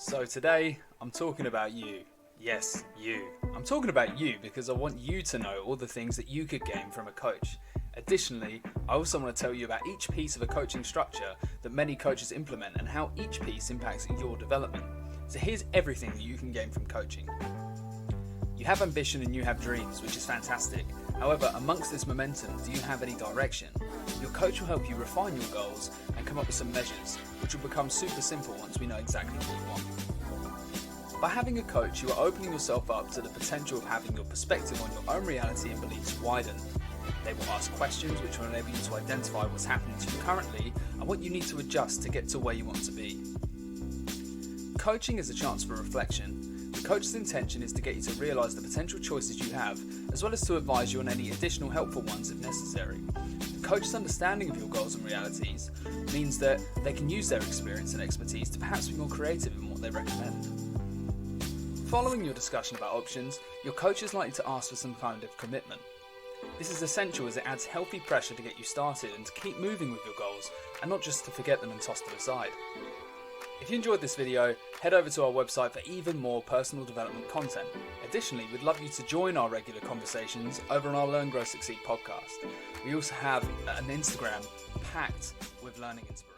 So today, I'm talking about you. Yes, you. I'm talking about you because I want you to know all the things that you could gain from a coach. Additionally, I also want to tell you about each piece of a coaching structure that many coaches implement and how each piece impacts your development. So here's everything that you can gain from coaching. You have ambition and you have dreams, which is fantastic. However, amongst this momentum, do you have any direction? Your coach will help you refine your goals and come up with some measures, which will become super simple once we know exactly what you want. By having a coach, you are opening yourself up to the potential of having your perspective on your own reality and beliefs widen. They will ask questions which will enable you to identify what's happening to you currently and what you need to adjust to get to where you want to be. Coaching is a chance for reflection. The coach's intention is to get you to realise the potential choices you have, as well as to advise you on any additional helpful ones if necessary. The coach's understanding of your goals and realities means that they can use their experience and expertise to perhaps be more creative in what they recommend. Following your discussion about options, your coach is likely to ask for some kind of commitment. This is essential as it adds healthy pressure to get you started and to keep moving with your goals, and not just to forget them and toss them aside. If you enjoyed this video, head over to our website for even more personal development content. Additionally, we'd love you to join our regular conversations over on our Learn, Grow, Succeed podcast. We also have an Instagram packed with learning inspiration.